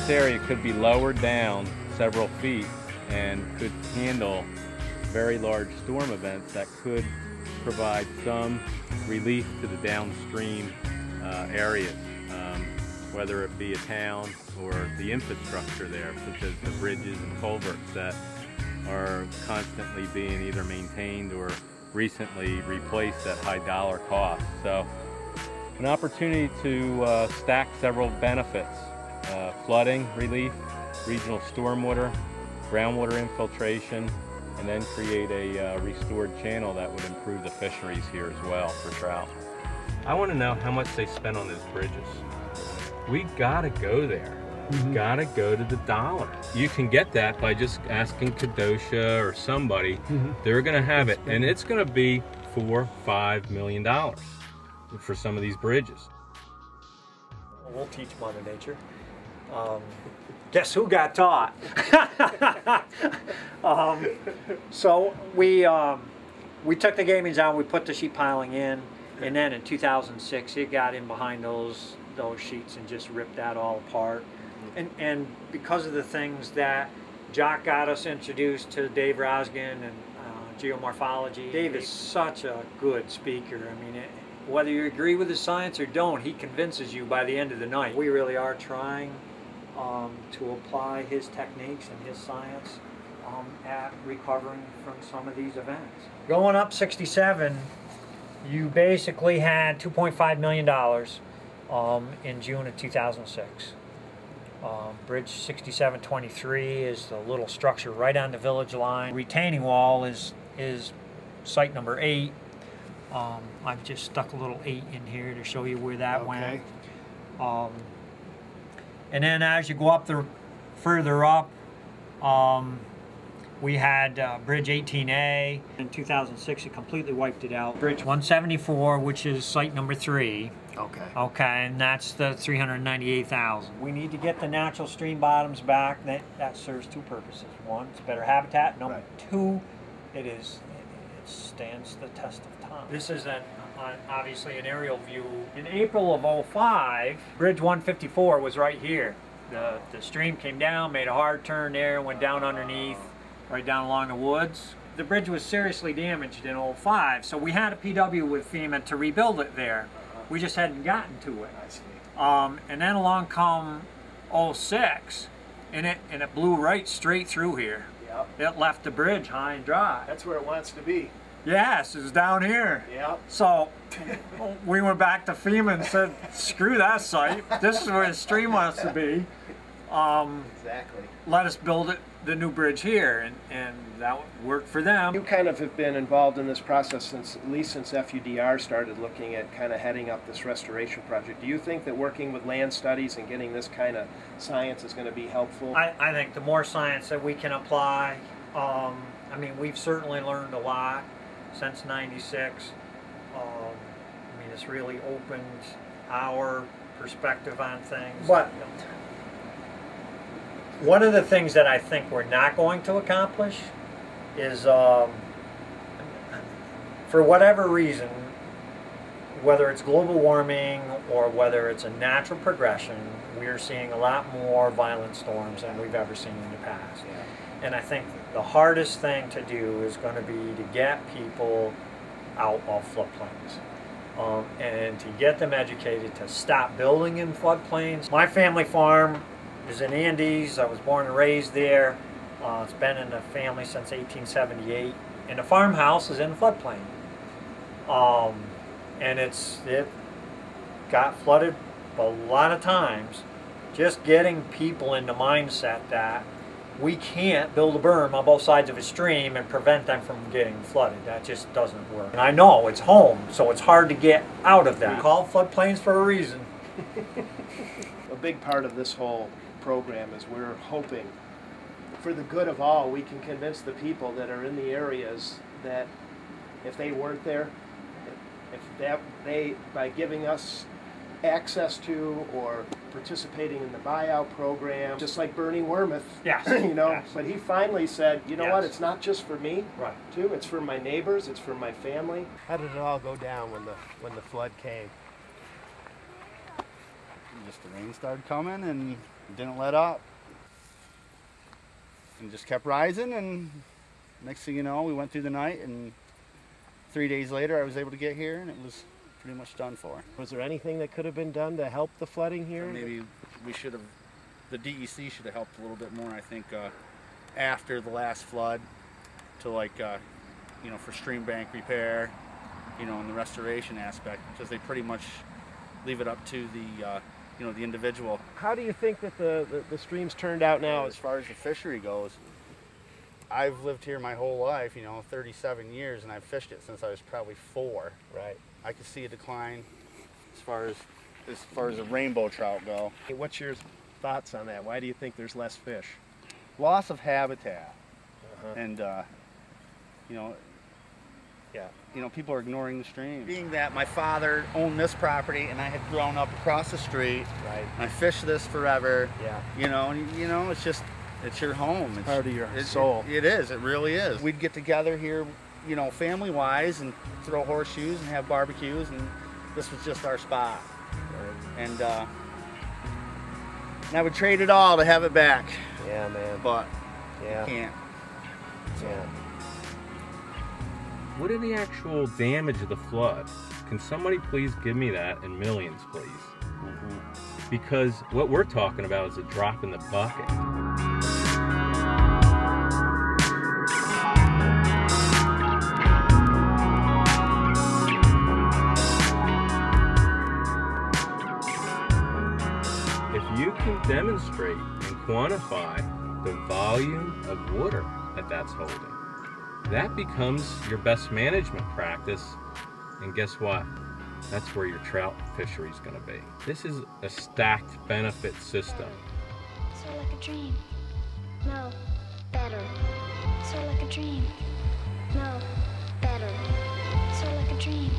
this area could be lowered down several feet and could handle very large storm events that could provide some relief to the downstream areas, whether it be a town or the infrastructure there, such as the bridges and culverts that are constantly being either maintained or recently replaced at high dollar costs. So an opportunity to stack several benefits: flooding relief, regional stormwater, groundwater infiltration, and then create a restored channel that would improve the fisheries here as well for trout. I want to know how much they spent on those bridges. We gotta go there. We gotta go to the dollar. You can get that by just asking Kadosha or somebody. They're gonna have it, and it's gonna be $4–5 million for some of these bridges. We'll teach Mother Nature. Guess who got taught? So we took the gamings out, we put the sheet piling in, and then in 2006 it got in behind those sheets and just ripped that all apart. And because of the things that Jock got us introduced to Dave Rosgen and geomorphology. Dave is such a good speaker. I mean, whether you agree with his science or don't, he convinces you by the end of the night. We really are trying to apply his techniques and his science at recovering from some of these events. Going up 67, you basically had $2.5 million in June of 2006. Bridge 6723 is the little structure right on the village line. Retaining wall is site number 8. I've just stuck a little 8 in here to show you where that went. And then as you go up further up, we had Bridge 18A. In 2006, it completely wiped it out. Bridge 174, which is site number 3. Okay, and that's the 398,000. We need to get the natural stream bottoms back. That serves 2 purposes. 1, it's better habitat. Number 2, it stands the test of time. This is obviously an aerial view. In April of 05, Bridge 154 was right here. The stream came down, made a hard turn there, went down underneath, right down along the woods. The bridge was seriously damaged in 05, so we had a PW with FEMA to rebuild it there. We just hadn't gotten to it. And then along come 06, and it blew right straight through here. It left the bridge high and dry. That's where it wants to be. Yes, it was down here. So we went back to FEMA and said, screw that site. This is where the stream wants to be. Exactly. Let us build the new bridge here, and that worked for them. You kind of have been involved in this process at least since FUDR started looking at kind of heading up this restoration project. Do you think that working with land studies and getting this kind of science is going to be helpful? I think the more science that we can apply, I mean, we've certainly learned a lot since '96. I mean, it's really opened our perspective on things. But one of the things that I think we're not going to accomplish is, for whatever reason, whether it's global warming or whether it's a natural progression, we're seeing a lot more violent storms than we've ever seen in the past. And I think the hardest thing to do is going to be to get people out of floodplains and to get them educated to stop building in floodplains. My family farm is in Andes. I was born and raised there. It's been in the family since 1878. And the farmhouse is in a floodplain. And it got flooded a lot of times. Just getting people in the mindset that we can't build a berm on both sides of a stream and prevent them from getting flooded. That just doesn't work. And I know it's home, so it's hard to get out of that. We call floodplains for a reason. A big part of this whole program is we're hoping, for the good of all, we can convince the people that are in the areas that if they weren't there, by giving us access to or participating in the buyout program, just like Bernie Wormuth, you know, but he finally said, you know what, it's not just for me, too, it's for my neighbors, it's for my family. How did it all go down when the flood came? Just the rain started coming and Didn't let up. And just kept rising, and next thing you know, we went through the night, and 3 days later I was able to get here, and it was pretty much done for. Was there anything that could have been done to help the flooding here? Maybe we should have, the DEC should have helped a little bit more, I think, after the last flood, to like, you know, for stream bank repair, you know, and the restoration aspect, because they pretty much leave it up to the, you know, the individual. How do you think that the streams turned out now? As far as the fishery goes, I've lived here my whole life, you know, 37 years, and I've fished it since I was probably 4. Right. I could see a decline as far as the rainbow trout go. What's your thoughts on that? Why do you think there's less fish? Loss of habitat, and you know, yeah, you know, people are ignoring the stream. Being that my father owned this property and I had grown up across the street, right? I fished this forever. Yeah. You know, and you know, it's just, it's your home. It's part of your soul. It is. It really is. We'd get together here, you know, family-wise, and throw horseshoes and have barbecues, and this was just our spot. Right. And I would trade it all to have it back. Yeah, man. But yeah, can't. So. Yeah. What are the actual damage of the flood? Can somebody please give me that in millions, please? Because what we're talking about is a drop in the bucket. If you can demonstrate and quantify the volume of water that that's holding, that becomes your best management practice, and guess what? That's where your trout fishery is going to be. This is a stacked benefit system. Sort of like a dream. No, better. Sort of like a dream. No, better. Sort of like a dream.